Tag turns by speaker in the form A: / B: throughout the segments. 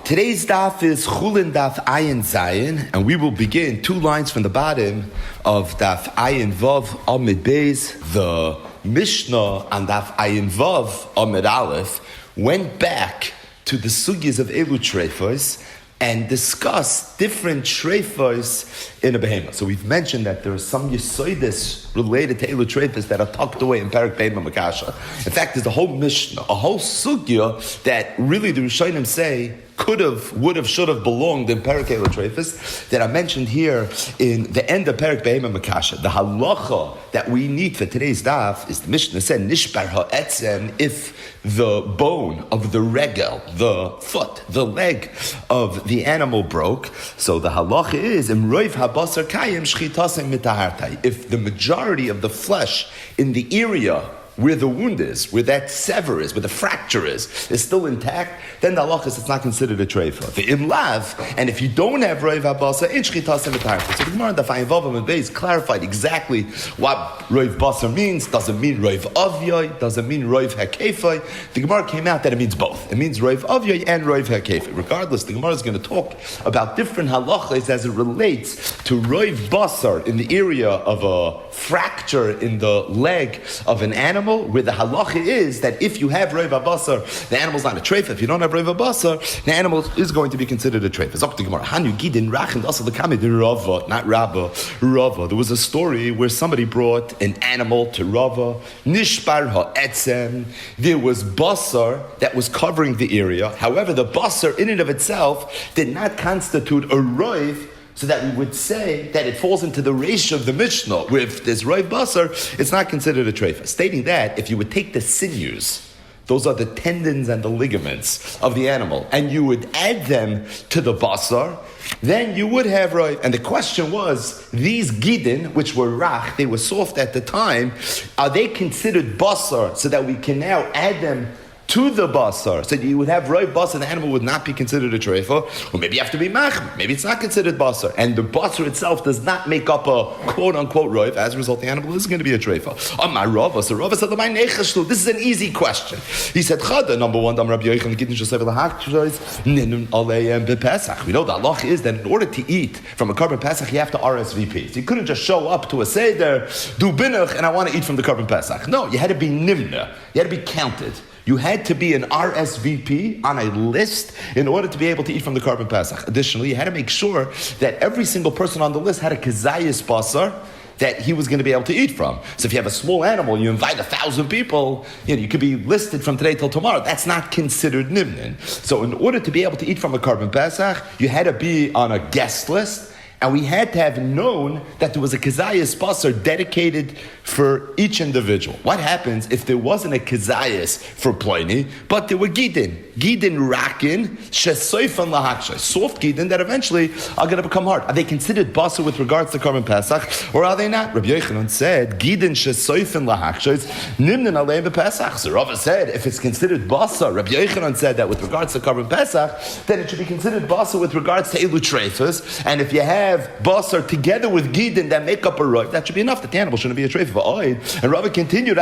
A: Today's daf is Chulin daf Ayin Zayin, and we will begin 2 lines from the bottom of daf Ayin Vav Amid Beis. The Mishnah on daf Ayin Vav Amid Aleph went back to the sugyas of Elu Treifos and discussed different treifos in a behemoth. So we've mentioned that there are some yesoides related to Elu treifos that are tucked away in Parak Behemoth Makasha. In fact, there's a whole Mishnah, a whole sugya that really the Rishonim say could have, would have, should have belonged in Parak Elu treifos that I mentioned here in the end of Parak Behemoth Makasha. The halacha that we need for today's daf is the Mishnah said nishbar ha'etzem, if the bone of the regel, the foot, the leg of the animal broke. So the halacha is imroiv habasar kayim shchitasem mitahartai. If the majority of the flesh in the area where the wound is, where that sever is, where the fracture is still intact, then the halacha is it's not considered a treifa. The imlav, and if you don't have roiv habasar, in shchitasem mitahartai. So the Gemara in the Fayin Vavam and Beis clarified exactly what roiv basar means. Does it mean roiv avyoy? Does it mean roiv hakefay? The Gemara came out that it means both. It means roiv avyoy and roiv hakefay. Regardless, the Gemara is going to talk about different halachas as it relates to roiv basar in the area of a fracture in the leg of an animal, where the halacha is that if you have roiv basar, the animal's not a treifa. If you don't have roiv basar, the animal is going to be considered a treifa. Zok the Gemara, Hanu gidin rachend also the kamid Rava, not Rabba, Rava. There was a story where somebody brought an animal to Rava, nishbar ha'etzem. There was basar that was covering the area. However, the basar in and of itself did not constitute a roiv, so that we would say that it falls into the ratio of the Mishnah, where if there's roiv basar, it's not considered a treifa. Stating that if you would take the sinews, those are the tendons and the ligaments of the animal, and you would add them to the basar, then you would have roiv. And the question was, these gidin, which were rach, they were soft at the time, are they considered basar so that we can now add them to the basar, so you would have roiv basar, the animal would not be considered a treifa, or maybe you have to be mach, maybe it's not considered basar, and the basar itself does not make up a quote-unquote roiv. As a result, the animal is going to be a treifa. My Rava, so Rava said, this is an easy question. He said, Chada, number one, we know the halach is that in order to eat from a carbon pesach, you have to RSVP. So you couldn't just show up to a seder, do binuch, and I want to eat from the carbon pesach. No, you had to be nimna, you had to be counted. You had to be an RSVP on a list in order to be able to eat from the carbon pesach. Additionally, you had to make sure that every single person on the list had a kazayis basar that he was going to be able to eat from. So if you have a small animal, you invite 1,000 people, you could be listed from today till tomorrow. That's not considered nimnin. So in order to be able to eat from a carbon pesach, you had to be on a guest list, and we had to have known that there was a kazayas basar dedicated for each individual. What happens if there wasn't a kazayas for Pliny, but there were gidin rakin, shesoifan lahakshay, soft gidin that eventually are going to become hard? Are they considered basar with regards to carbon pesach, or are they not? Rabbi Yochanan said, gidin shesoifan lahakshay, nimnin aleim b'pesach. So Rava said, if it's considered basar, Rabbi Yochanan said that with regards to carbon pesach, then it should be considered basar with regards to elu treifos, and if you have basar together with gidin that make up a roiv, that should be enough. That the animal shouldn't be a treifa. And Rava continued,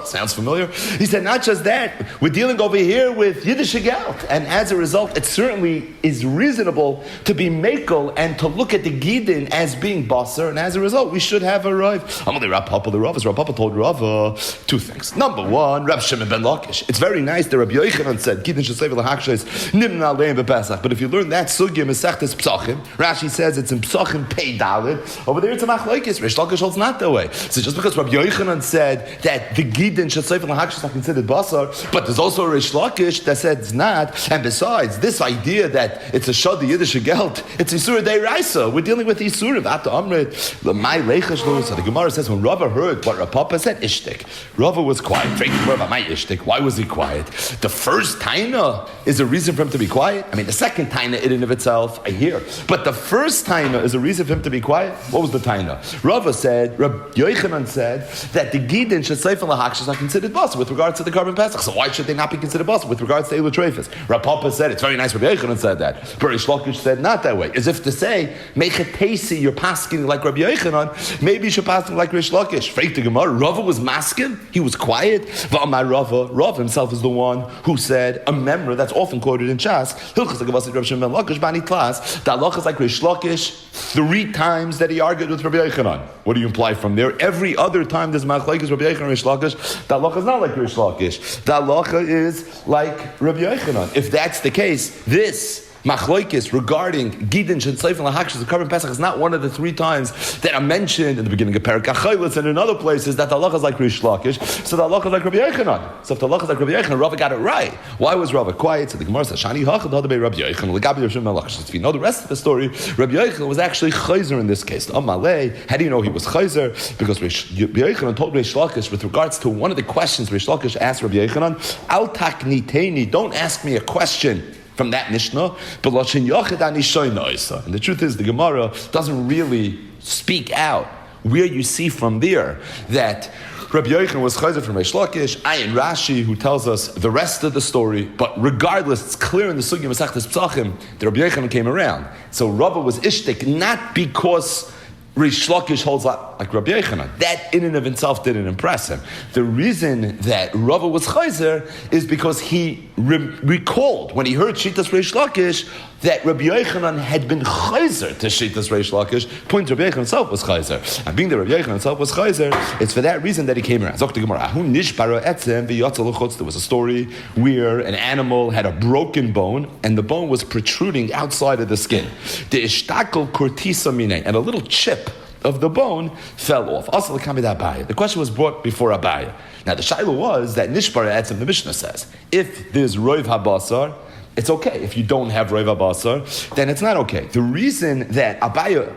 A: sounds familiar? He said, not just that, we're dealing over here with Yiddish geld, and as a result, it certainly is reasonable to be mekel and to look at the gidin as being basar, and as a result, we should have a roiv. Rav Papa told Rava 2 things. Number one, Rav Shimon ben Lakish. It's very nice that Rabbi Yochanan said, gidin shesayv l'hakshais nimna aleim b'pesach. But if you learn that sugya mesechtes psachim, Rashi says it's in psachim pei dalid. Over there, it's a machlokes. Rish Lakish holds not that way. So just because Rabbi Yochanan said that the gidin shesayv l'hakshais is not considered basar, but there's also a Rish Lakish that said it's not. And besides, this idea that it's a shadi Yiddish geld, it's Isura Deiraisa. We're dealing with Isura. After Amrit, my leichash lo. So the Gemara says when Rava heard what Rav Papa said, ishtik. Rava was quiet. About my ishtik. Why was he quiet? The first taina is a reason for him to be quiet. I mean, the second taina in and of itself, I hear. But the first taina is a reason for him to be quiet. What was the taina? Rava said, Rabbi Yochanan said that the gidin shesayfen lahakshas are considered basa with regards to the carbon pesach. So why should they not be considered basa with regards to elutrefus? Rav Papa said it's very nice. Rabbi Yochanan said that. But Rish Lakish said not that way. As if to say, make a tasi, you're pasking like Rabbi Yochanan. Maybe you should pasking like Rish Lakish. Freak the Gemara. Rava was masking. He was quiet. V'amar Rava. Rava himself is the one who said a member that's often quoted in Shas. Hilchas Agavasi Rabbi Shimon ben Lakish bani klas. The halacha is like Rish Lakish 3 times that he argued with Rabbi Yochanan. What do you imply from there? Every other time there's machlekes Rabbi Yochanan and Rish Lakish. The halacha is not like Rish Lakish. The halacha is like Rabbi Yochanan. If that's the case, this Machloikis regarding Gidin Shenseif and Lahakshas, the carbon Pesach, is not one of the 3 times that are mentioned in the beginning of Perek Achaylis and in other places that the halacha is like Rish Lakish, so the halacha is like Rabbi Yochanan. So if the halacha is like Rabbi Yochanan, Rava got it right. Why was Rava quiet? So the Gemara says, Shani Hachad Hadabei Rabbi Yochanan, Legabi Yoshem Melachshas. If you know the rest of the story, Rabbi Yochanan was actually Chayzer in this case. Amalei, how do you know he was Chayzer? Because Rabbi Yochanan told Rish Lakish with regards to one of the questions Rish Lakish asked Rabbi Yochanan, Al takniteni, don't ask me a question from that Mishnah, but and the truth is the Gemara doesn't really speak out where you see from there that Rabbi Yochanan was chayzer from Reish Lakish, Ayin Rashi, who tells us the rest of the story, but regardless, it's clear in the Sugya Masechtas Pesachim that Rabbi Yochanan came around. So Rava was ishtik, not because Rish Lakish holds like Rabbi Yochanan. That in and of itself didn't impress him. The reason that Rava was chayzer is because he recalled when he heard Shitas Rish Lakish that Rabbi Yochanan had been chayzer to Shitas Rish Lakish. Point Rabbi Yochanan himself was chayzer, and being that Rabbi Yochanan himself was chayzer, it's for that reason that he came around. There was a story where an animal had a broken bone, and the bone was protruding outside of the skin. The ishtakel kortisa mine, and a little chip of the bone fell off. The question was brought before Abaya. Now the shaila was that nishbara etzem, the Mishnah says, if there's roiv habasar, it's okay. If you don't have roiv habasar, then it's not okay. The reason that Abaya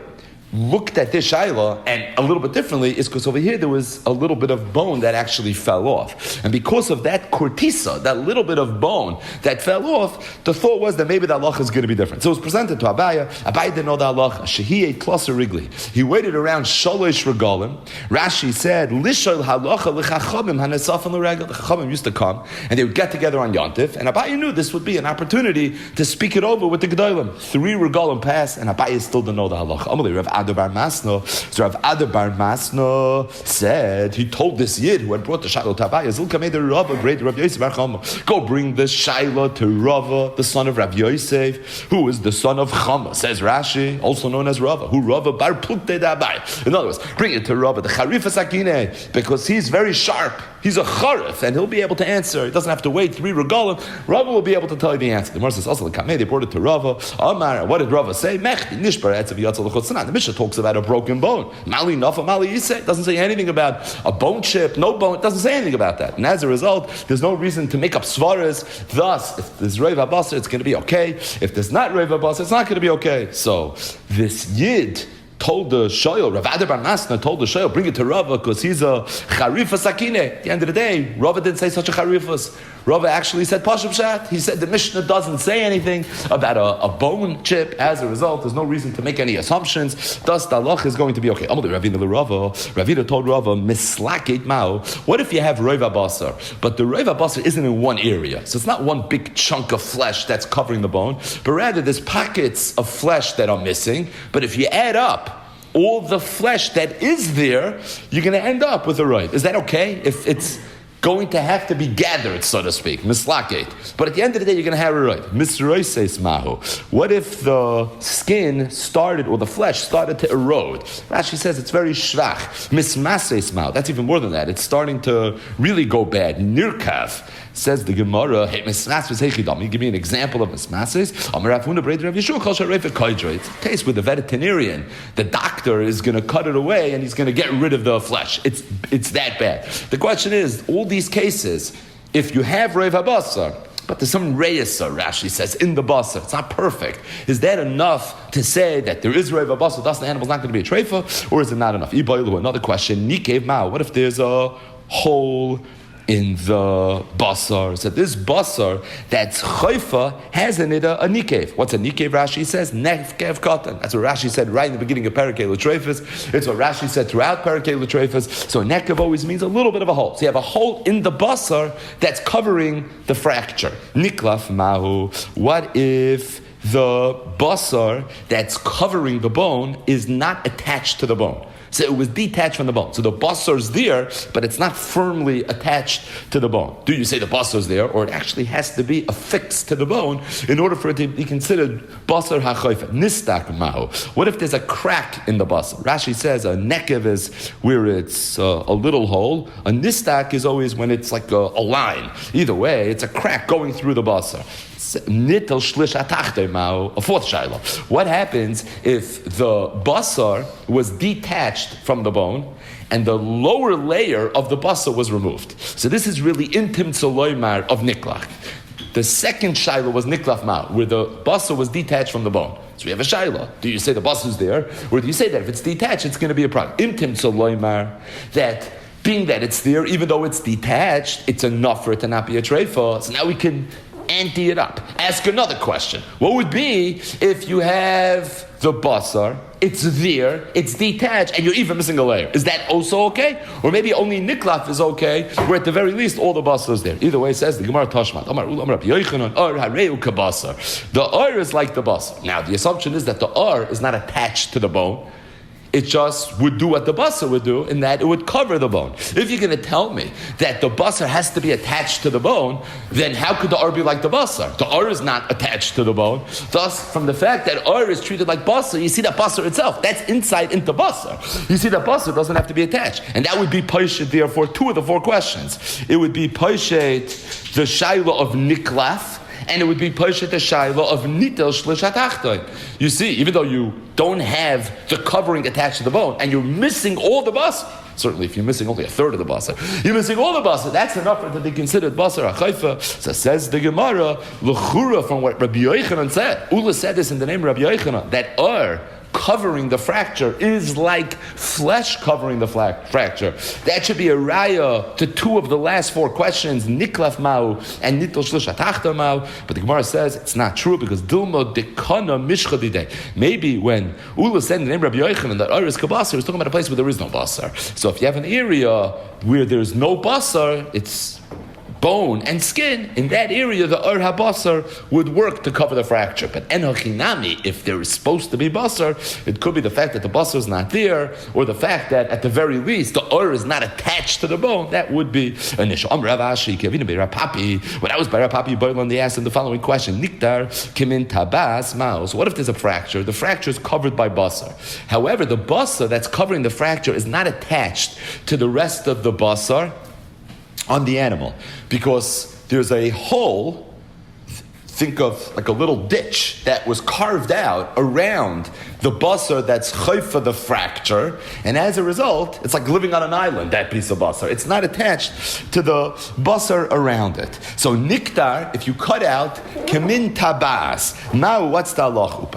A: looked at this shaila and a little bit differently is because over here there was a little bit of bone that actually fell off, and because of that kortisa, that little bit of bone that fell off, the thought was that maybe the halacha is going to be different. So it was presented to Abaya. Abaya didn't know the halacha. Shehi ate kloser rigli. He waited around shalosh regalim. Rashi said lishol halacha lechachamim hanesafan l'regel. The chachamim used to come and they would get together on Yontif, and Abaya knew this would be an opportunity to speak it over with the gedolim. 3 regalim passed, and Abaya still didn't know the halacha. Amalei Rav Adar Bar Masno. So Rav Adar Bar Masno said, he told this Yid who had brought the Shiloh to Abaya, Zilka made the Rava, great Rav Yosef Bar Chama, go bring the Shiloh to Rava, the son of Rav Yosef, who is the son of Chama, says Rashi, also known as Rava, who Rava Bar Plukte da Abaya. In other words, bring it to Rava, the Charifa Sakine, because he's very sharp. He's a charif, and he'll be able to answer. He doesn't have to wait 3 regalim. Rava will be able to tell you the answer. The Gemara says, also they brought it to Rava. Amar, what did Rava say? The Mishnah talks about a broken bone. Mali nafa, mali yiseh. Doesn't say anything about a bone chip, no bone. It doesn't say anything about that. And as a result, there's no reason to make up svaras. Thus, if there's Reiv Abasar, it's going to be okay. If there's not Reiv Abasar, it's not going to be okay. So, this Yid told the Shoyel, Rav Adar Bar Masna told the Shoyel, bring it to Rava because he's a charifa sakine. At the end of the day, Rava didn't say such a charifas. Rava actually said Pashup Shat. He said the Mishnah doesn't say anything about a bone chip. As a result, there's no reason to make any assumptions. Thus, the halach is going to be okay. Ravina told Rava, mislakit mao. What if you have Reiv Abasar, but the Reiv Abasar isn't in one area? So it's not one big chunk of flesh that's covering the bone, but rather there's pockets of flesh that are missing. But if you add up all the flesh that is there, you're going to end up with a roiv. Is that okay? If it's going to have to be gathered, so to speak, mislakate. But at the end of the day, you're going to have a roiv. Misroises mahu. What if the skin started, or the flesh started to erode? Rashi says it's very shvach. Mismases mahu. That's even more than that. It's starting to really go bad. Nirkav. Says the Gemara, hey, give me an example of mismases. It's a case with the veterinarian. The doctor is going to cut it away and he's going to get rid of the flesh. It's that bad. The question is, all these cases, if you have Reiv HaBasar, but there's some reyesa, Rashi says, in the basar, it's not perfect. Is that enough to say that there is Reiv HaBasar, thus the animal's not going to be a treifa, or is it not enough? Another question, Nikev Mao, what if there's a whole in the basar. So this basar that's chayfa has in it a nikev. What's a nikev? Rashi says nefkev katan. That's what Rashi said right in the beginning of Parakeh L'Treifus. It's what Rashi said throughout Parakeh L'Treifus. So nekev always means a little bit of a hole. So you have a hole in the basar that's covering the fracture. Niklaf mahu. What if the basar that's covering the bone is not attached to the bone? So it was detached from the bone. So the basar's there, but it's not firmly attached to the bone. Do you say the basar's there, or it actually has to be affixed to the bone in order for it to be considered basar hachayfa? Nistak mahu. What if there's a crack in the basar? Rashi says a nekev is where it's a little hole. A nistak is always when it's like a line. Either way, it's a crack going through the basar. Nitel shlish atachte mao, a fourth shiloh. What happens if the basar was detached from the bone and the lower layer of the basar was removed? So this is really intim tzoloymar of niklach. The second shiloh was niklaf mao, where the basar was detached from the bone. So we have a shiloh. Do you say the basar is there, or do you say that if it's detached, it's going to be a problem? Intim tzoloymar, that being that it's there, even though it's detached, it's enough for it to not be a treifa. So now we can ante it up. Ask another question. What would be if you have the basar, it's there, it's detached, and you're even missing a layer? Is that also okay? Or maybe only niklaf is okay, where at the very least all the basar is there. Either way, says the Gemara Tashmat. The ar is like the basar. Now the assumption is that the ar is not attached to the bone. It just would do what the basar would do, in that it would cover the bone. If you're going to tell me that the basar has to be attached to the bone, then how could the ar be like the basar? The ar is not attached to the bone. Thus, from the fact that ar is treated like basar, you see that basar itself, that's insight into basar. You see that basar doesn't have to be attached. And that would be paishet, therefore, two of the four questions. It would be paishet, the shayla of niklaf, and it would be Pashat Shayla of Nitel Shlishat Achtoin. You see, even though you don't have the covering attached to the bone, and you're missing all the basar, certainly if you're missing only a third of the basar, you're missing all the basar, that's enough for it to be considered basar hachayfa. So says the Gemara, l'chura, from what Rabbi Yochanan said. Ula said this in the name of Rabbi Yochanan, that covering the fracture is like flesh covering the fracture. That should be a raya to two of the last four questions, niklaf ma'u and nitel shlisha tachta ma'u. But the Gemara says it's not true, because dilma dekana mishcha didei. Maybe when Ula said in the name of Rabbi Yochanan that is kabasar, is talking about a place where there is no basar. So if you have an area where there's no basar, it's bone and skin, in that area the ar habasar would work to cover the fracture. But enochinami, if there is supposed to be basar, it could be the fact that the basar is not there, or the fact that at the very least the ar is not attached to the bone. That would be an issue. When I was by Rav Papi Boilan, they asked him the following question: Niktar kimin tabas maos. What if there's a fracture? The fracture is covered by basar. However, the basar that's covering the fracture is not attached to the rest of the basar on the animal, because there's a hole, think of like a little ditch that was carved out around the basar that's chayfa the fracture, and as a result, it's like living on an island, that piece of basar. It's not attached to the basar around it. So niktar, if you cut out, kemin tabas. Now, what's the halach?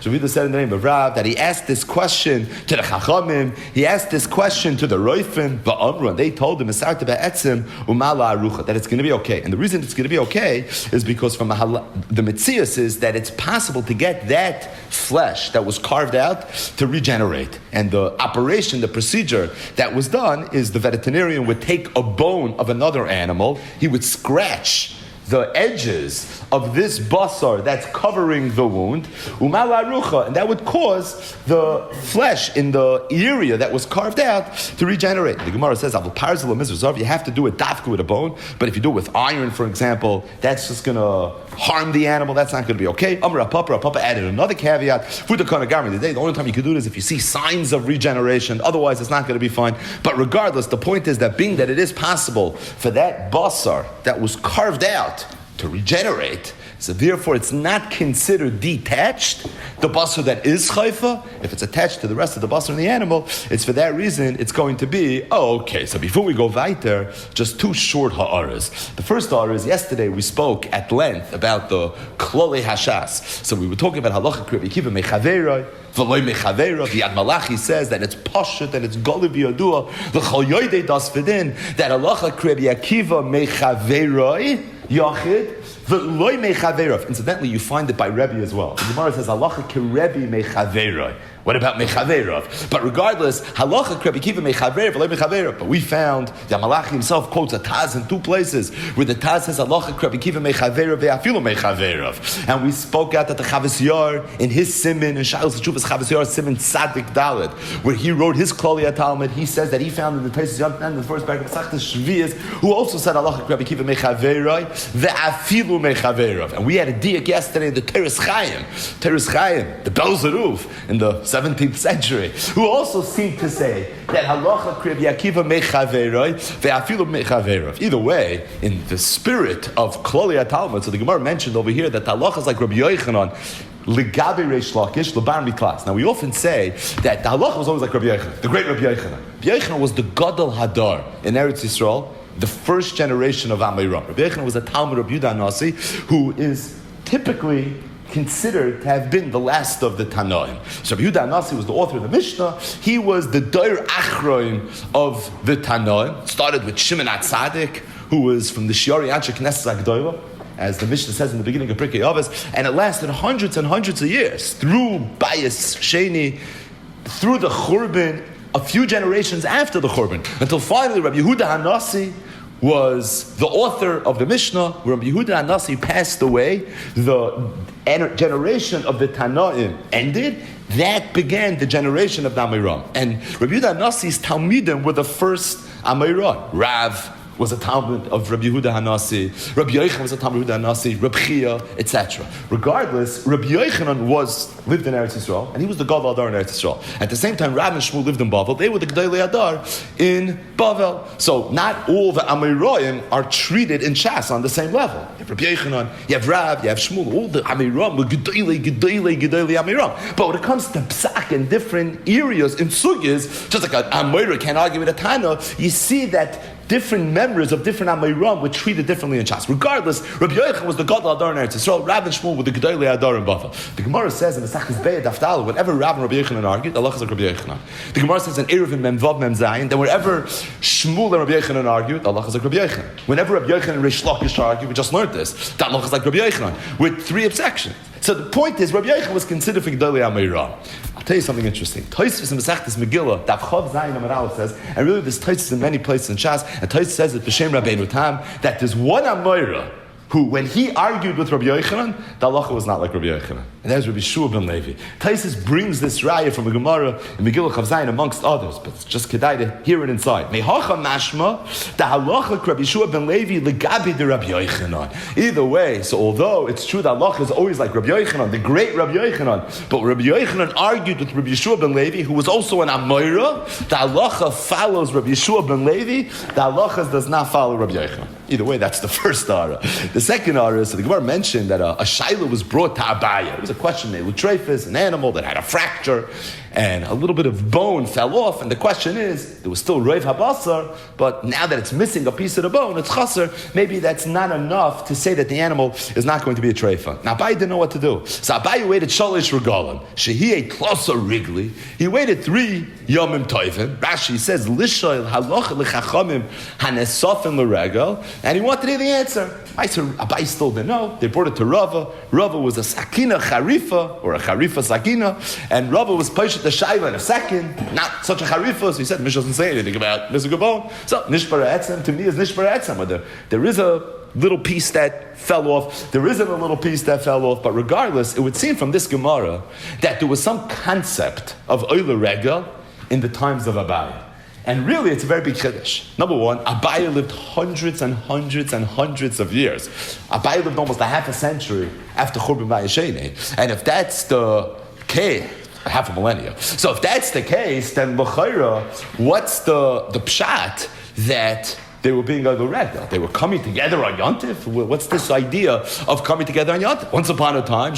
A: Shavita said in the name of Rav that he asked this question to the chachamim, he asked this question to the roifim, and they told him that it's going to be okay. And the reason it's going to be okay is because from the mitzias is that it's possible to get that flesh that was carved out to regenerate. And the operation, the procedure that was done is the veterinarian would take a bone of another animal, he would scratch the edges of this basar that's covering the wound, and that would cause the flesh in the area that was carved out to regenerate. The Gemara says, you have to do it dafka with a bone, but if you do it with iron, for example, that's just going to harm the animal. That's not going to be okay. Papa added another caveat. The only time you can do this is if you see signs of regeneration. Otherwise, it's not going to be fine. But regardless, the point is that being that it is possible for that basar that was carved out to regenerate. So therefore, it's not considered detached. The basar that is chayfa, if it's attached to the rest of the basar in the animal, it's for that reason it's going to be, okay. So before we go weiter, just two short ha'aras. The first ha'ara is yesterday we spoke at length about the klole hashas. So we were talking about halacha kribi kiva mechaveroi, v'loy mechaveroi. The Yad Malachi says that it's pashut and it's golu b'yodua. The chol yoydei das v'din that halacha kribi akiva mechaveroi yachid. Incidentally, you find it by Rebbe as well. The Gemara says, halacha ki Rebbe mechaveroi. What about mechaverov? But regardless, halacha Rebbe kiva mechaverov. But we found that Malachi himself quotes a Taz in two places where the Taz says halacha Rebbe kiva mechaverov ve'afilu mechaverov. And we spoke out that the Chavis Yar in his Simin and Shailos Teshuvas Chavis Yar Simin Tzadik Dalet, where he wrote his Kloli Talmud. He says that he found in the Taisus Yom and the first paragraph of Masechtas Shvias, who also said halacha Rebbe kiva mechaverov ve'afilu mechaverov. And we had a diak yesterday in the Teres Chaim, the Belzeruf in the 17th century, who also seemed to say that halacha krib yakiva mechaveroi ve'afilu mechaverov. Either way, in the spirit of Kloli Talmud, so the Gemara mentioned over here that halacha is like Rabbi Yochanan, Ligabi Reish Lakish, Labar Miklas. Now we often say that the halacha was always like Rabbi Yochanan, the great Rabbi Yochanan. Rabbi Yochanan was the Gadol Hadar in Eretz Yisrael, the first generation of Amiram. Rabbi Yochanan was a Talmud of Yehuda Nasi, who is typically considered to have been the last of the Tanoim. So Rabbi Yehuda Nasi was the author of the Mishnah. He was the Doir Achroim of the Tanoim. Started with Shimon HaTzadik, who was from the Shiari Anshe Knesset HaGdolah, as the Mishnah says in the beginning of Pirkei Avos, and it lasted hundreds and hundreds of years, through Bayis Sheni, through the Churban, a few generations after the Churban, until finally Rabbi Yehuda HaNasi was the author of the Mishnah. When Rabbi Yehuda HaNasi passed away, the generation of the Tanoim ended. That began the generation of the Amiram. And Rabbi Yehuda HaNasi's Talmidim were the first Amiram. Rav was a Talmud of Rabbi Yehuda HaNasi, Rabbi Yochanan was a Talmud of Rabbi Yehuda HaNasi, Rabbi Chia, etc. Regardless, Rabbi Yochanan lived in Eretz Yisrael, and he was the Gadol Adar in Eretz Yisrael. At the same time, Rav and Shmuel lived in Bavel. They were the Gedolei Adar in Bavel. So not all the Amiroim are treated in Shas on the same level. You have Rabbi Yochanan, you have Rav, you have Shmuel, all the Amiram, Gedolei Amiram. But when it comes to Psak in different areas, in Sugis, just like an Amira can't argue with a Tana, you see that different members of different Amiram were treated differently in Shas. Regardless, Rabbi Yochanan was the Gadol Adar in Eretz Yisrael, Rav and Shmuel were the Gedolei Adar in Bavel. The Gemara says in the Masechtas Be'ed Daf, whenever Rav and Rabbi Yochanan argued, Allah is like Rabbi Yochanan. The Gemara says in Erev and Memvav Mem Zayin, that whenever Shmuel and Rabbi Yochanan argued, Allah is like Rabbi Yochanan. Whenever Rabbi Yochanan and Reish Lakish argued, we just learned this, that Allah is like Rabbi Yochanan, with three objections. So the point is, Rabbi Yochanan was considered for Gedolei Amiram. I'll tell you something interesting. Tosfos in Masechtas Megillah, Daf Chav Zayin Amar Aleph says, and really there's Tosfos in many places in Shas, and Tosfos says that B'Shem Rabbeinu Tam, that there's one Amira who, when he argued with Rabbi Yochanan, the halacha was not like Rabbi Yochanan. And that's Rabbi Shua ben Levi. Taisus brings this raya from a Gemara in Megillah Chav Zayin amongst others, but it's just kedai to hear it inside. Mehacha mashma, the halacha Rabbi Shua ben Levi legabi de Rabbi Yochanan. Either way, so although it's true that halacha is always like Rabbi Yochanan, the great Rabbi Yochanan, but Rabbi Yochanan argued with Rabbi Shua ben Levi, who was also an Amoira, the halacha follows Rabbi Shua ben Levi, the halacha does not follow Rabbi Yochanan. Either way, that's the first ara. The second ara is, so the Gemara mentioned that a shaila was brought to Abaya. It was a question, Elutrefis, an animal that had a fracture, and a little bit of bone fell off, and the question is, there was still Reiv Habasar, but now that it's missing a piece of the bone, it's chaser, maybe that's not enough to say that the animal is not going to be a treifa. Now Abaye didn't know what to do. So Abaye waited shalish regalim. Shehi klosa rigli. He waited 3 yomim toivim. Rashi says, Lishoil haloch lechachamim hanesofim l'regel, and he wanted to hear the answer. Abaye still didn't know. They brought it to Rava. Rava was a sakina charifa, or a charifa sakina, and Rava was paishet the shayla in a second, not such a charifa, so he said, Mish doesn't say anything about missing a bone. So, nishbara etzem, to me, is nishbara etzem, whether there is a little piece that fell off, there isn't a little piece that fell off, but regardless, it would seem from this Gemara that there was some concept of oila regel in the times of Abaye. And really, it's a very big chiddush. Number one, Abaye lived hundreds and hundreds and hundreds of years. Abaye lived almost a half a century after Churban Bayesheni. And if that's the case, half a millennia. So if that's the case, then l'chayra, what's the pshat that they were being Regel. They were coming together on Yontif. What's this idea of coming together on Yontif? Once upon a time,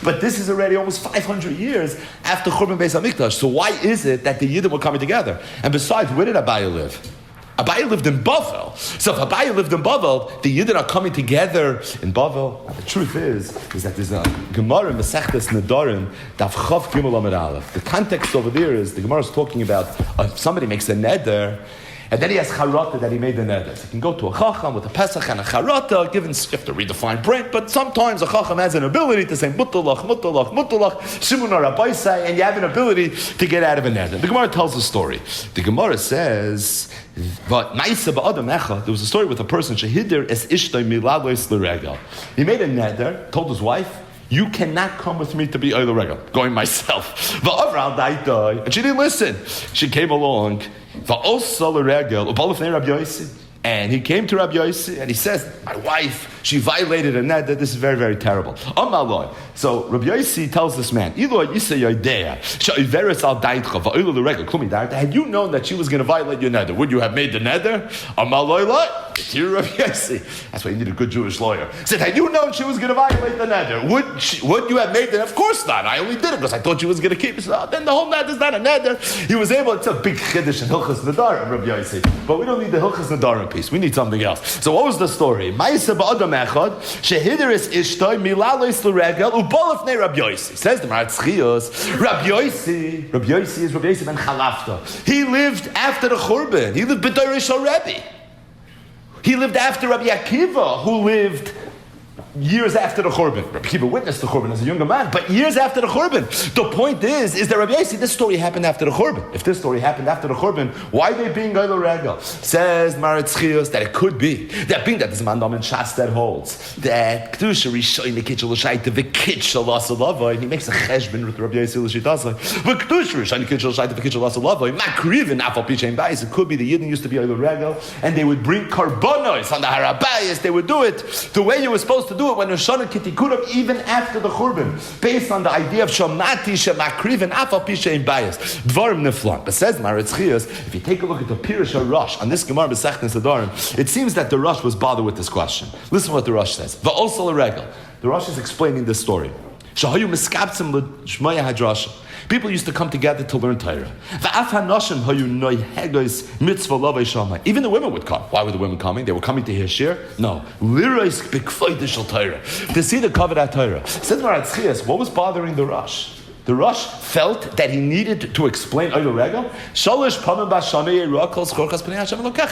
A: but this is already almost 500 years after Churban Beis Hamikdash. So why is it that the Yidden were coming together? And besides, where did Abaye live? Abaye lived in Bavel. So if Abaye lived in Bavel, the Yidden are coming together in Bavel. The truth is that there's a Gemara in Masechtas Nedarim, Daf Chav Gimel Amud Aleph. The context over there is the Gemara is talking about if somebody makes a neder, and then he has charata that he made the neder. So he can go to a chacham with a pesach and a charata, given you have to read the fine print, but sometimes a chacham has an ability to say mutalach, mutalach, mutalach, shimun arabaisai, and you have an ability to get out of a neder. The Gemara tells the story. The Gemara says, but there was a story with a person, shehidir es ishtay milalois l'regel. He made a neder, told his wife, you cannot come with me to be Oil Regal. Going myself. And she didn't listen. She came along. And he came to Rabbi Yossi and he says, my wife, she violated a neder. This is very, very terrible. So Rabbi Yossi tells this man, had you known that she was going to violate your neder, would you have made the neder? That's why you need a good Jewish lawyer. He said, had you known she was going to violate the neder, would you have made it? Of course not. I only did it because I thought she was going to keep it. So then the whole neder is not a neder. He was able, it's a big chiddush in Hilchas Nedarim, Rabbi Yossi. But we don't need the Hilchas Nedarim piece. We need something else. So what was the story? Says the Maratzios, Rabbi Yossi is Rabbi Yossi ben Chalafta. He lived after the Churban. He lived b'Dorish Rebbe. He lived after Rabbi Akiva, who lived years after the Churban. Rabbi Akiva witnessed the Churban as a younger man, but years after the Churban. The point is that Rabbi Yossi, this story happened after the Churban. If this story happened after the Churban, why are they being Goyal Regal? Says Maratzios that it could be that being that this man Dom and Shas that holds that Kedusha Rishoy Nikitchel L'Shaita V'Kitchel L'Asalavoi, and he makes a cheshbon with Rabbi Yossi L'Shitazai. But Kedusha Rishoy Nikitchel L'Shaita V'Kitchel L'Asalavoi, Makrivin Afal Pichein Bayis. It could be the Yidden used to be Goyal Regal, and they would bring karbonos on the Harabayis. They would do it the way you were supposed to do it when Roshana Kitikurim, even after the Churban, based on the idea of Shamati Shemakriv and Afal Pisha in Bias. Dvarim Niflan. But says Maratzios, if you take a look at the Pirush HaRosh on this Gemara B'Sechtes Nedarim, it seems that the Rosh was bothered with this question. Listen to what the Rosh says. Va'osal Regel. The Rosh is explaining this story. Shahayu miskabtzim l'shmaya hadrasha. People used to come together to learn Torah. Even the women would come. Why were the women coming? They were coming to hear shir? No. To see the covenant Torah. Says Maratzias, what was bothering the Rosh? The Rosh felt that he needed to explain Oil Regal.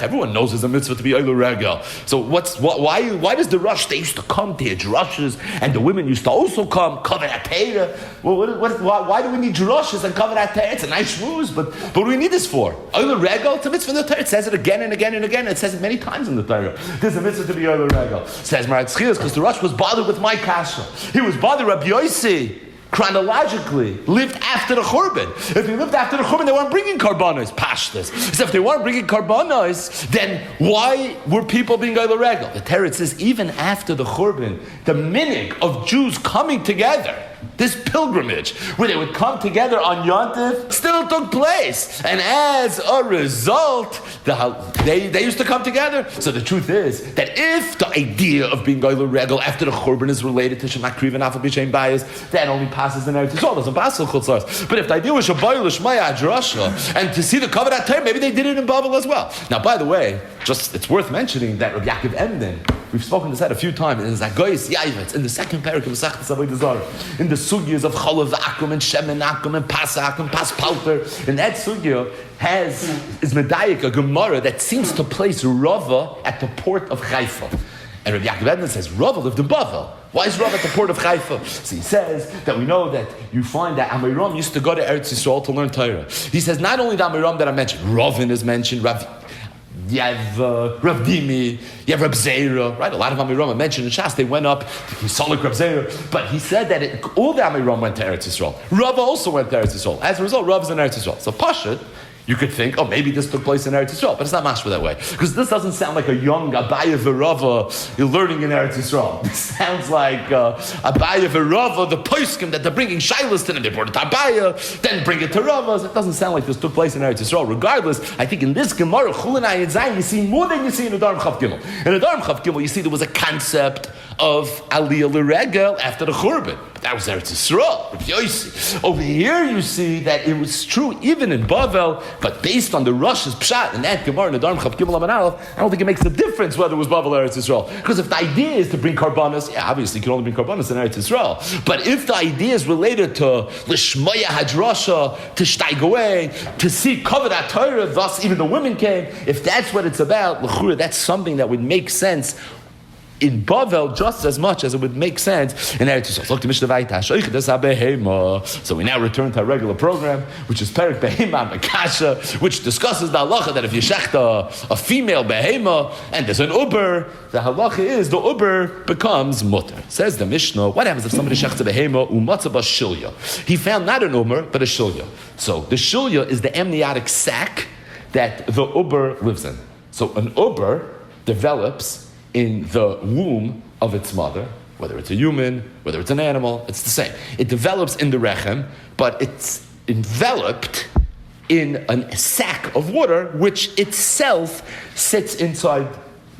A: Everyone knows there's a mitzvah to be Oil Regal. So why does the Rosh, they used to come to hear drushes, and the women used to also come, cover that Torah? Well, why do we need drushes and cover that Torah? It's a nice shmooze, but what do we need this for? Oil Regal, it's a mitzvah in the Torah. It says it again and again and again. It says it many times in the Torah. There's a mitzvah to be Oil Regal. Says Maratzias, because the Rosh was bothered with my kasha. He was bothered, Rabbi Yossi chronologically lived after the Churban. If he lived after the Churban, they weren't bringing karbanos, pashtas. So if they weren't bringing karbanos, then why were people being Goyal Regal? The Teretz says even after the Churban, the minig of Jews coming together, this pilgrimage, where they would come together on Yontif, still took place. And as a result, they used to come together. So the truth is that if the idea of being Goyal Regal after the Churban is related to Shemakriv and Afal B'Shem Bayis, that only passes in Eretz Yisrael, doesn't pass in Chutz La'aretz. But if the idea was Shabayil Shmaya Adrasha, and to see the covenant time, maybe they did it in Babel as well. Now, by the way, it's worth mentioning that Rabbi Yaakov Emden, we've spoken to that a few times, in Zagoyis Yaivitz, in the second parak of Masechtas Avodah Zarah, in the sugyas of Cholav Akum and Shemen Akum and Pas Akum, Pas Palter, and that sugya is Medayik, a Gemara that seems to place Rava at the port of Haifa. And Rabbi Yaakov Emden says, Rava lived in Bavel. Why is Rav at the port of Haifa? So he says that we know that you find that Amiram used to go to Eretz Yisrael to learn Torah. He says not only the Amiram that I mentioned, Ravin is mentioned, you have Rav Dimi, you have Rab Zera, right? A lot of Amiram are mentioned in Shas. They went up to Kisolik Rab Zera, but he said that all the Amiram went to Eretz Yisrael. Rav also went to Eretz Yisrael. As a result, Rav is in Eretz Yisrael. So Pashut, You could think, oh, maybe this took place in Eretz Yisrael, but it's not mashma that way. Because this doesn't sound like a young Abaya v'Rava you're learning in Eretz Yisrael. This sounds like Abaya v'Rava, the poskim that they're bringing shilas to them. They brought it to Abaya, then bring it to Rava. It doesn't sound like this took place in Eretz Yisrael. Regardless, I think in this Gemara, Chulin Ayin Zayin, you see more than you see in Adarm Chav Gimel. In Adarm Chav Gimel, you see there was a concept of Aliyah L'Regel after the Churban. But that was Eretz Yisrael, Rabbi Yossi. Over here you see that it was true even in Bavel, but based on the Rosh's Pshat and that Gemara in Adarm Chav Gimel Amar Aleph, I don't think it makes a difference whether it was Bavel or Eretz Yisrael. Because if the idea is to bring Karbanos, yeah, obviously you can only bring Karbanos in Eretz Yisrael. But if the idea is related to Lishmaya Hadrasha, to Shteig away, to see cover that Torah, thus even the women came, if that's what it's about, L'chura, that's something that would make sense in Bavel just as much as it would make sense in Eretz Yisrael. So we now return to our regular program, which is Perek Behema Makasha, which discusses the halacha that if you shecht a female behema and there's an uber, the halacha is the uber becomes mutter. Says the Mishnah, what happens if somebody shechts a behema umatza b'shilya? He found not an uber but a shilya. So the shilya is the amniotic sac that the uber lives in. So an uber develops in the womb of its mother, whether it's a human, whether it's an animal, it's the same. It develops in the rechem, but it's enveloped in a sack of water, which itself sits inside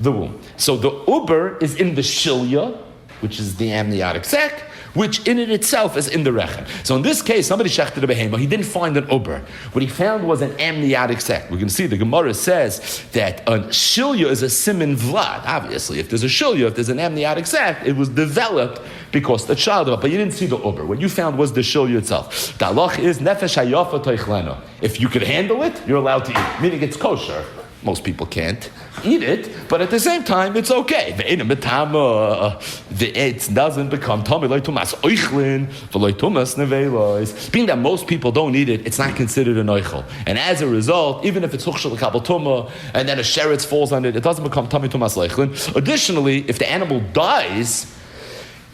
A: the womb. So the uber is in the shilya, which is the amniotic sac, which in it itself is in the rechem. So in this case, somebody shechted a behema, he didn't find an uber. What he found was an amniotic sac. We can see the Gemara says that a shilya is a simin vlad. Obviously, if there's a shilya, if there's an amniotic sac, it was developed because the child of it, but you didn't see the uber. What you found was the shilya itself. The halach is nefesh hayafa toichlena. If you could handle it, you're allowed to eat, meaning it's kosher. Most people can't eat it, but at the same time, it's okay. It doesn't become tummy like tumas oichlin, v'loy tumas nevelos. Being that most people don't eat it, it's not considered an oichel. And as a result, even if it's huchshel l'kabel tuma, and then a sheretz falls on it, it doesn't become tummy tumas oichlin. Additionally, if the animal dies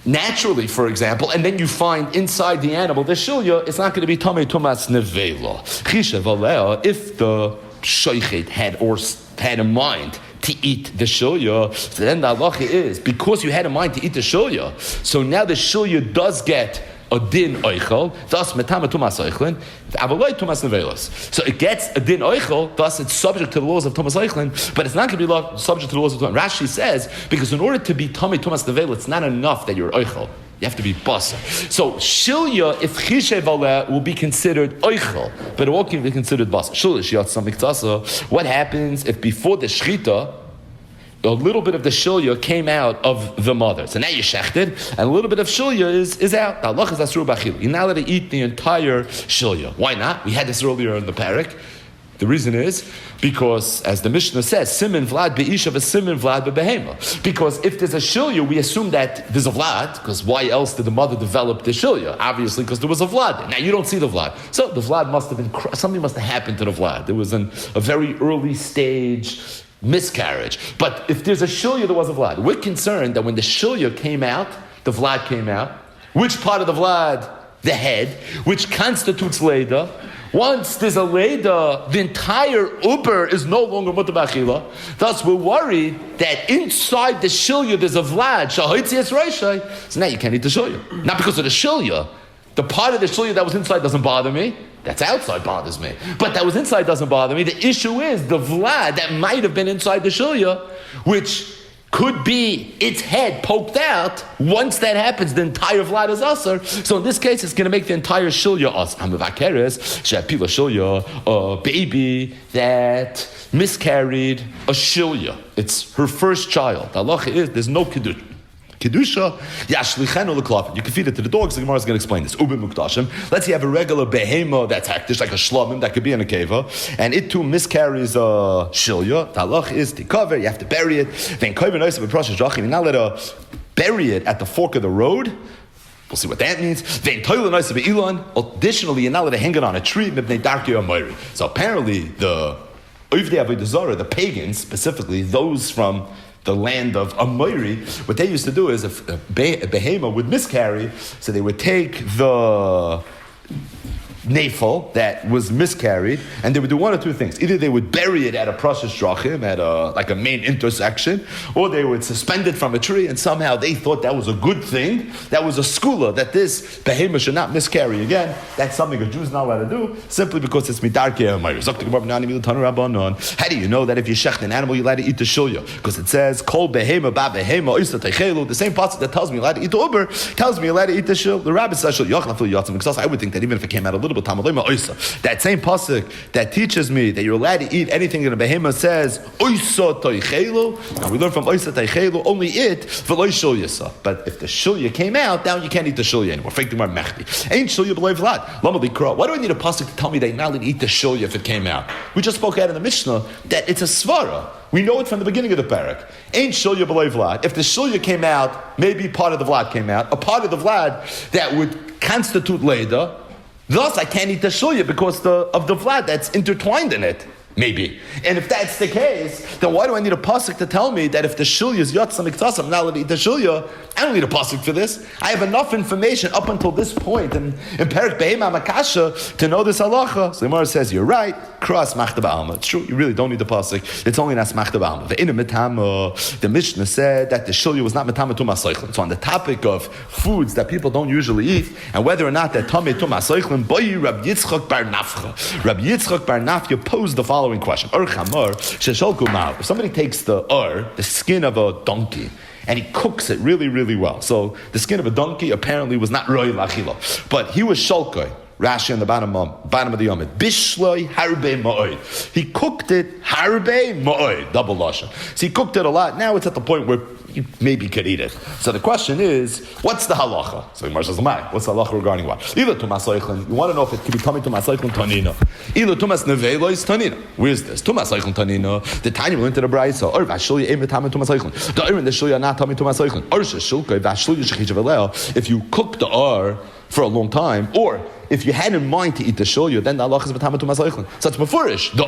A: naturally, for example, and then you find inside the animal the shilya, it's not going to be tummy tumas nevelo. Chisha v'leo, if the shoichet had in mind to eat the shilya, so then the halacha is, because you had in mind to eat the shilya, so now the shilya does get a din oichel, thus metama tumas oichlin, avaloi tumas nevelos. So it gets a din oichel, thus it's subject to the laws of tumas oichlin, but it's not going to be subject to the laws of tumas. Rashi says, because in order to be tummy tumas nevelos, it's not enough that you're oichel. You have to be basa. So shilya, if chishev aleh, will be considered oichel, but it won't be considered basa. Shilya shiyat something tasa. What happens if before the shchita, a little bit of the shilya came out of the mother? So now you shechted, and a little bit of shilya is out. The halach is asur b'achil. You're not allowed to eat the entire shilya. Why not? We had this earlier in the parak. The reason is because, as the Mishnah says, simin vlad be'isha v'simin vlad be'behema. Because if there's a shilya, we assume that there's a vlad, because why else did the mother develop the shilya? Obviously, because there was a vlad. Now, you don't see the vlad. So the vlad must have been, something must have happened to the vlad. There was a very early stage miscarriage. But if there's a shilya, there was a vlad. We're concerned that when the shilya came out, the vlad came out. Which part of the vlad? The head, which constitutes leda. Once there's a leda, the entire uber is no longer mutar b'achila. Thus, we're worried that inside the shilya there's a vlad. Shahotzias reishai. So now you can't eat the shilya. Not because of the shilya. The part of the shilya that was inside doesn't bother me. That's outside bothers me. But that was inside doesn't bother me. The issue is the vlad that might have been inside the shilya, which could be its head poked out. Once that happens, the entire vlad is usher. So in this case, it's going to make the entire shilya usher. Hamavakeres, she'apila shilya, a baby that miscarried a shilya. It's her first child. The halacha is, there's no kedusha. Kedusha, yashlichenu l'klafet. You can feed it to the dogs. The Gemara is going to explain this. Ubin muktashim. Let's say you have a regular behema that's hektish, like a shlamim that could be in a keva, and it too miscarries a shilya. The halach is to cover. You have to bury it. Then kover noisem b'proshes drachim. You're not allowed to bury it at the fork of the road. We'll see what that means. Then toilet noisem b'ilan. Additionally, you're not allowed to hang it on a tree. Mibnei darkei amoiri. So apparently, the Oivdei Avodah Zarah, the pagans specifically, those from the land of Amoiri, what they used to do is if a behema would miscarry, so they would take the nafel that was miscarried, and they would do one or two things. Either they would bury it at a precious drachim, at a main intersection, or they would suspend it from a tree, and somehow they thought that was a good thing. That was a skula, that this behemoth should not miscarry again. That's something a Jew's not allowed to do, simply because it's midarkei amayr. How do you know that if you shecht an animal, you're allowed to eat the shulya? Because it says, kol behema ba behema oisa teichelu. The same pasuk that tells me you're allowed to eat the uber, tells me you're allowed to eat the shul. The rabbi says, because I would think that even if it came out a little bit, that same pasuk that teaches me that you're allowed to eat anything in a behema says, oisa teichelu. And we learn from oisa teichelu, only it, v'loy shulyasa. But if the shulya came out, now you can't eat the shulya anymore. Ain't shulya b'loy vlad. Why do I need a pasuk to tell me that you're not allowed to eat the shulya if it came out? We just spoke out in the Mishnah that it's a svara. We know it from the beginning of the parak. Ain't shulya b'loy vlad. If the shulya came out, maybe part of the vlad came out, a part of the vlad that would constitute leda, thus I can't eat the shulya because of the vlad that's intertwined in it. Maybe. And if that's the case, then why do I need a pasuk to tell me that if the shulya is yatzam miktasam, I'm not allowed to eat the shulya? I don't need a pasuk for this. I have enough information up until this point in Perik Behema Makasha to know this halacha. So the Gemara says, you're right, cross machta ba'alma. It's true, you really don't need the pasuk. It's only nas machta ba'alma. The Mishnah said that the shulya was not metama tumas soichlin. So on the topic of foods that people don't usually eat, and whether or not they're tamei tumas soichlin, boy Rabbi Yitzchak bar Nafcha. Rabbi Yitzchak bar Nafcha posed the following question. If somebody takes the skin of a donkey, and he cooks it really, really well. So the skin of a donkey apparently was not roi lachilo, but he was sholkoi. Rashi on the bottom of the yomid. Bishloi harbe ma'oid. He cooked it harbe ma'oid. Double lashon. So he cooked it a lot. Now it's at the point where you maybe could eat it. So the question is, what's the halacha? So the Gemara says, what's the halacha regarding what? Either tumas soichlin. You want to know if it could be coming tumas soichlin tanina. Either tumas nevelo is tanina. Where's this? Tumas soichlin tanina. The Tanya went to the brayso. Or vashulya emet tamin tumas soichlin. The in the shulya not tamin tumas soichlin. Or shulka vashulya shechich veleo. If you cook the for a long time, or if you had in mind to eat the shulya, then the halacha is b'tamei tumas soichlin. So it's mefurish. The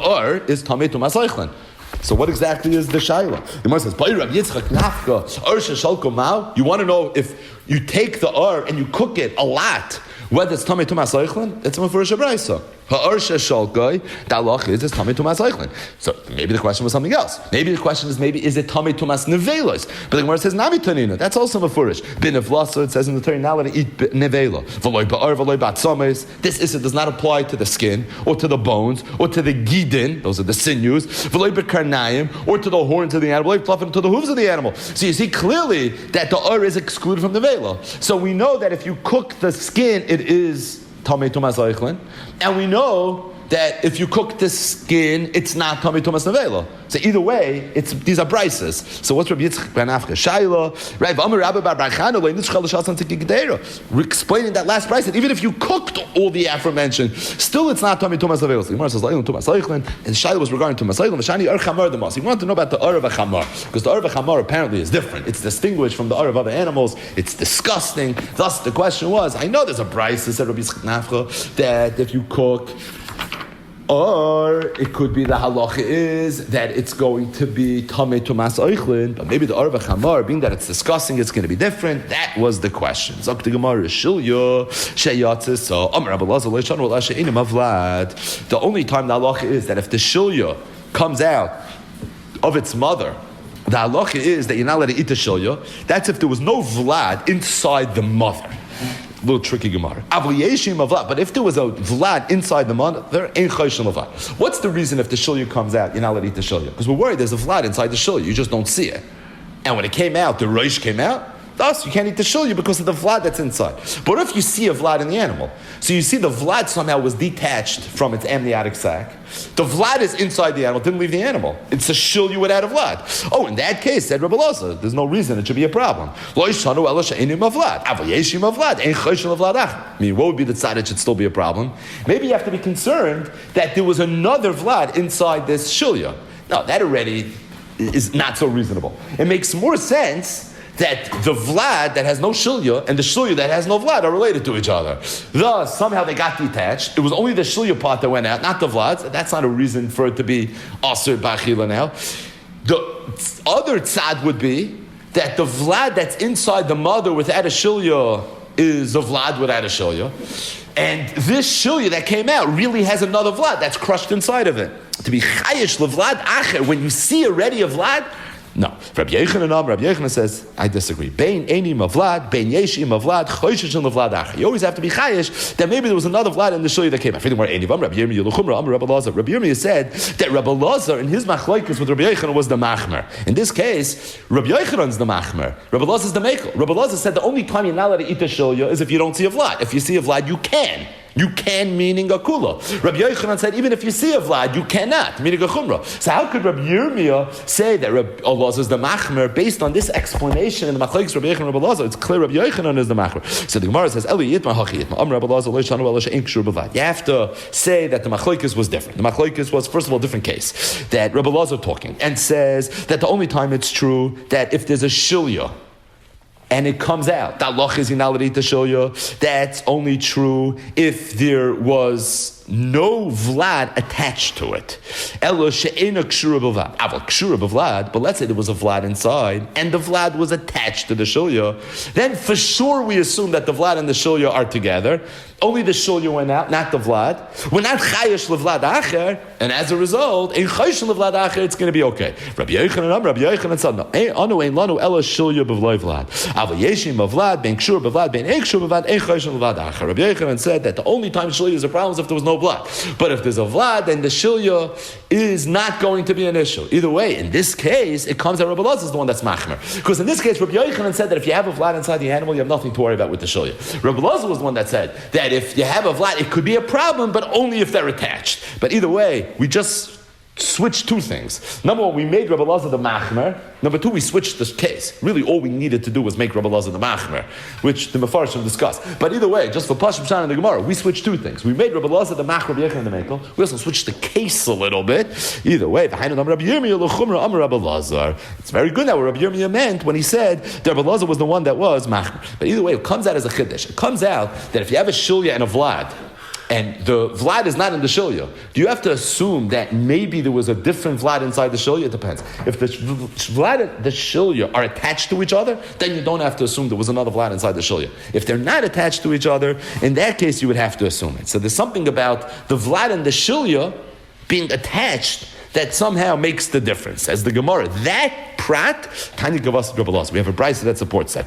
A: is tamei tumas soichlin. So what exactly is the shayla? The Gemara says, Rabbi Yitzchak nafka arsha shalko mau. You want to know if you take the and you cook it a lot, whether it's tamei tumas soichlin? It's mefurish abrayso. Ha'arsha shalkoi, the halach is tamei tumas soichlin. So maybe the question was something else. Maybe the question is is it tamei tumas nevelos? But the Gemara says nami tanina. That's also mefurish. Bin avlasa, it says in the Torah, now let eat nevelo. V'loy ba'ar v'loy batzames. This does not apply to the skin or to the bones or to the gidin. Those are the sinews. V'loy b'karnayim or to the horns of the animal. V'loy to the hooves of the animal. So you see clearly that the is excluded from the velo. So we know that if you cook the skin, it is tamei tumas soichlin, and we know that if you cook the skin, it's not tamei tumas nevelo. So either way, these are brises. So what's Rabbi Yitzchak ben Nafcha? Shaila, Rav Amar Rabbi Bar Barchana, we're explaining that last brise that even if you cooked all the aforementioned, still it's not tamei tumas nevelo. So the Gemara says tumas soichlin, and Shaila was regarding tumas soichlin. V'shani ar chamar the mas. He wanted to know about the ar of a chamar, because the ar of a chamar apparently is different. It's distinguished from the ar of other animals. It's disgusting. Thus the question was, I know there's a brise that said Rabbi Yitzchak Nafcha that if you cook, or it could be the halacha is that it's going to be tamei tumas oichlin, but maybe the arva chamar, being that it's disgusting, it's going to be different. That was the question. Zok the Gemara shilya sheyatzis. So Amar Rabbi Lazar leishanu ala she'inim avlad. The only time the halacha is that if the shilya comes out of its mother, the halacha is that you're not allowed to eat the shilya. That's if there was no vlad inside the mother. Little tricky Gemara. But if there was a vlad inside the mother, there ain't chayshim vlad. What's the reason if the shilya comes out, you're not allowed to eat the shilya? Because we're worried there's a vlad inside the shilya, you just don't see it. And when it came out, the reish came out, thus you can't eat the shilya because of the vlad that's inside. But if you see a vlad in the animal, so you see the vlad somehow was detached from its amniotic sac, the vlad is inside the animal, didn't leave the animal. It's a shilya without a vlad. Oh, in that case, said Rabbi Loza, there's no reason it should be a problem. I mean, what would be the side it should still be a problem? Maybe you have to be concerned that there was another vlad inside this shilya. No, that already is not so reasonable. It makes more sense that the vlad that has no shilya and the shilya that has no vlad are related to each other. Thus, somehow they got detached. It was only the shilya part that went out, not the vlad. That's not a reason for it to be asur b'achila now. The other tzad would be that the vlad that's inside the mother without a shilya is a vlad without a shilya. And this shilya that came out really has another vlad that's crushed inside of it. To be chayish levlad acher, when you see already a vlad, no. Rabbi Yochanan says, I disagree. Bein eini mavlad, bein yeshi mavlad, choishish and levlad acher. You always have to be chayish that maybe there was another vlad in the shilya that came out. Rabbi Yirmiyah said that Rabbi Lazar in his machlokes with Rabbi Yochanan was the machmer. In this case, Rabbi Yochanan's the machmer. Rabbi Lazar is the mekel. Rabbi Lazar said the only time you're not allowed to eat the shilya is if you don't see a vlad. If you see a vlad, you can. You can, meaning a kula. Rabbi Yochanan said, even if you see a vlad, you cannot, meaning a chumrah. So how could Rabbi Yirmiyah say that Rabbi Elazar is the machmer based on this explanation in the machlokes Rabbi Yochanan and Rabbi Elazar? It's clear Rabbi Yochanan is the machmer. So the Gemara says, Eli yitma hachi yitma. Rabbi Elazar lo yishanu ela she'en kshur b'vad. You have to say that the machlokes was different. The machlokes was, first of all, a different case. That Rabbi Elazar talking and says that the only time it's true that if there's a shilya, and it comes out that loch is inality to show you. That's only true if there was no vlad attached to it. Elo she'ena kshura b'vlad. Aval kshura b'vlad, but let's say there was a vlad inside, and the vlad was attached to the shilya. Then for sure we assume that the vlad and the shilya are together. Only the shilya went out, not the vlad. We're not chayish levlad acher, and as a result, in chayish levlad acher, it's going to be okay. Rabbi Yochanan said, no, anu ein lanu elo shilya b'vloi vlad. Aval yeshim b'vlad, ben kshura b'vlad, ben ein kshura b'vlad, ein chayish levlad acher. Rabbi Yochanan said that the only time shilya is a problem is if there was no vlad. But if there's a vlad, then the shilya is not going to be an issue. Either way, in this case, it comes out Rabbi Elazar is the one that's machmer. Because in this case, Rabbi Yochanan said that if you have a vlad inside the animal, you have nothing to worry about with the shilya. Rabbi Elazar was the one that said that if you have a vlad, it could be a problem, but only if they're attached. But either way, we just switched two things. Number one, we made Rabbi Elazar the machmer. Number two, we switched the case. Really, all we needed to do was make Rabbi Elazar the machmer, which the Mefarshim discussed. But either way, just for Pashim Shan and the Gemara, we switched two things. We made Rabbi Elazar the machmer, Rabbi Yochanan the mekel. We also switched the case a little bit. Either way, it's very good now what Rabbi Yirmiyah meant when he said that Rabbi Elazar was the one that was machmer. But either way, it comes out as a chiddush. It comes out that if you have a shilya and a vlad, and the vlad is not in the shilya, do you have to assume that maybe there was a different vlad inside the shilya? It depends. If the vlad and the shilya are attached to each other, then you don't have to assume there was another vlad inside the shilya. If they're not attached to each other, in that case you would have to assume it. So there's something about the vlad and the shilya being attached that somehow makes the difference. As the Gemara, that prat, Tanya Gavas Rabbi Elazar. We have a brisa that supports that.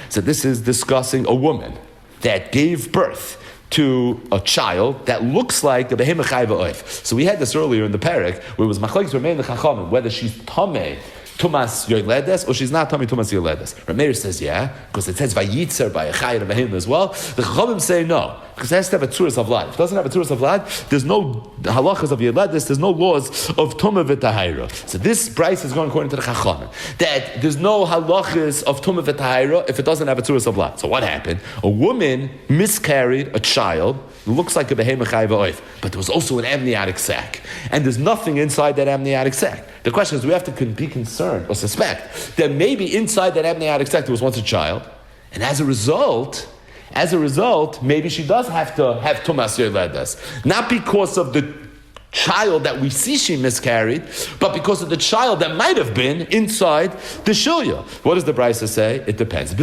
A: So this is discussing a woman that gave birth to a child that looks like the behemah chayva oif. So we had this earlier in the parak where it was machlokes remain the chachamim whether she's tameh tumas yoledes or she's not tameh tumas yoledes. Rameir says yeah because it says vayitzer by a chay and behemah as well. The chachamim say no because it has to have a tzuras of vlad. If it doesn't have a tzuras of vlad, there's no halachas of yoledes. There's no laws of tumah v'tahira. So this price is going according to the chachamim that there's no halachas of tumah v'tahira if it doesn't have a tzuras of vlad. So what happened? A woman miscarried a child. It looks like a behemah chayva oif, but there was also an amniotic sac, and there's nothing inside that amniotic sac. The question is, do we have to be concerned or suspect that maybe inside that amniotic sac there was once a child, and as a result, maybe she does have to have tumas yoledes, not because of the child that we see she miscarried, but because of the child that might have been inside the shilya. What does the brisa say? It depends.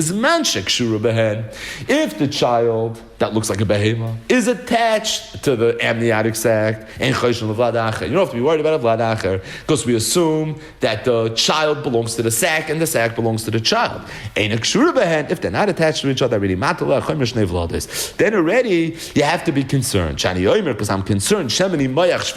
A: If the child that looks like a behema is attached to the amniotic sac, you don't have to be worried about a vlad acher because we assume that the child belongs to the sac and the sac belongs to the child. If they're not attached to each other, then already you have to be concerned. Because I'm concerned.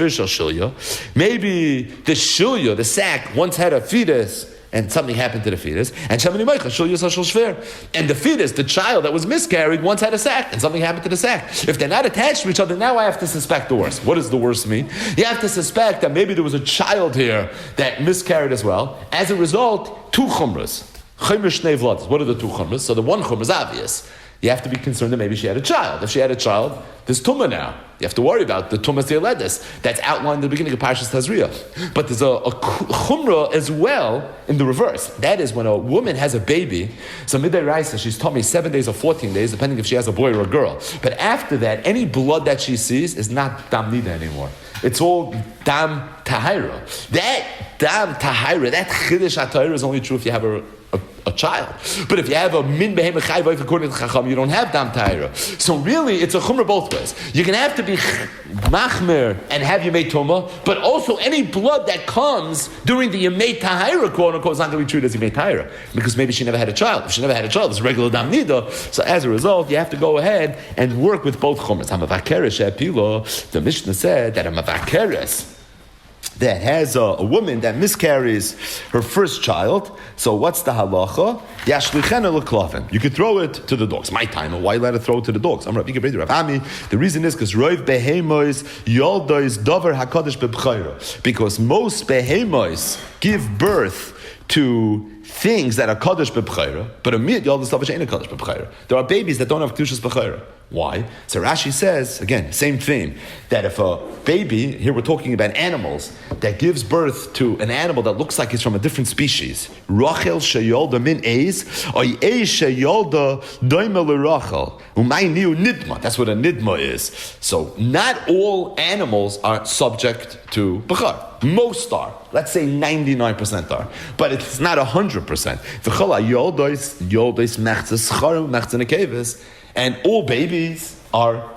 A: Maybe the shilya, the sac, once had a fetus and something happened to the fetus, and the fetus, the child that was miscarried, once had a sac and something happened to the sac. If they're not attached to each other, now I have to suspect the worst. What does the worst mean? You have to suspect that maybe there was a child here that miscarried as well. As a result, two chumras. What are the two chumras? So the one chumra is obvious. You have to be concerned that maybe she had a child. If she had a child, there's tumah now. You have to worry about the tumas yoledes. That's outlined in the beginning of Parshas Tazria. But there's a chumrah as well in the reverse. That is when a woman has a baby, so midday raisa, she's told me 7 days or 14 days, depending if she has a boy or a girl. But after that, any blood that she sees is not dam nida anymore. It's all dam tahira. That dam tahira, that chiddush atahira is only true if you have a child. But if you have a min behem chayv according to Chacham, you don't have dam tahira. So really, it's a chumrah both ways. You can have to be machmer and have yemei tuma, but also any blood that comes during the yemei tahira, quote unquote, is not going to be treated as yemei tahira because maybe she never had a child. If she never had a child, it's regular dam nida. So as a result, you have to go ahead and work with both chumras. The Mishnah said that a mavakeres that has a woman that miscarries her first child. So what's the halacha? Yashlichena leklavim. You could throw it to the dogs. My time. Why let it throw it to the dogs? The reason is because roiv behemois yoldois davar hakadosh bebchayra. Because most behemois give birth to things that are kadosh bebchayra, but a mid yoldois davar she'ena kadosh bebchayra. There are babies that don't have kedushas bebchayra. Why? So Rashi says, again, same thing, that if a baby, here we're talking about animals, that gives birth to an animal that looks like it's from a different species, Rachel sheyolda min eis, or eis sheyolda doima l'Rachel, umayniu nidma, that's what a nidma is. So not all animals are subject to bechar. Most are. Let's say 99% are. But it's not 100%. V'chol ha'yoldois, yoldois mechzes scharim, mechzes nekeves, and all babies are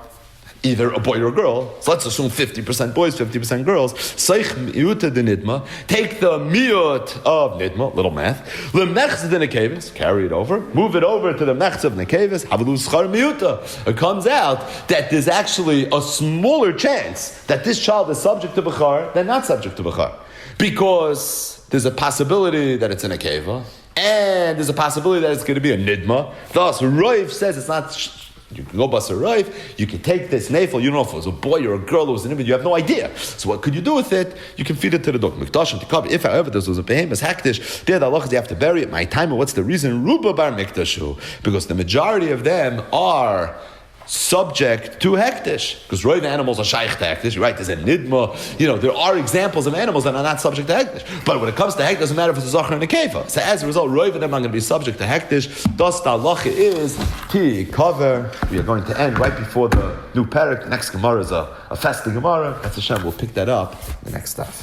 A: either a boy or a girl. So let's assume 50% boys, 50% girls. Seich miuta de nidma. Take the miut of nidma, little math. The mechz de nekevis, carry it over. Move it over to the mechz of nekevis. Havelu schar miuta. It comes out that there's actually a smaller chance that this child is subject to bechar than not subject to bechar. Because there's a possibility that it's in a keva, and there's a possibility that it's going to be a nidma. Thus, Roiv says it's not. You can go bust a Roiv. You can take this nafel. You don't know if it was a boy or a girl or it was an nidma. You have no idea. So what could you do with it? You can feed it to the dog. If however this was a behemoth hakdish, there the Allah is you have to bury it. My time. What's the reason? Ruba bar mikdashu, because the majority of them are subject to hektish, because roiv animals are shaykh to hektish, right? There's a nidma, there are examples of animals that are not subject to hektish, but when it comes to hektish, it doesn't matter if it's a zachar and a keva. So as a result, roiv of them are going to be subject to hektish. Thus the halacha is ti cover. We are going to end right before the new parak. The next Gemara is a fasting Gemara. That's Hashem. We'll pick that up the next stuff.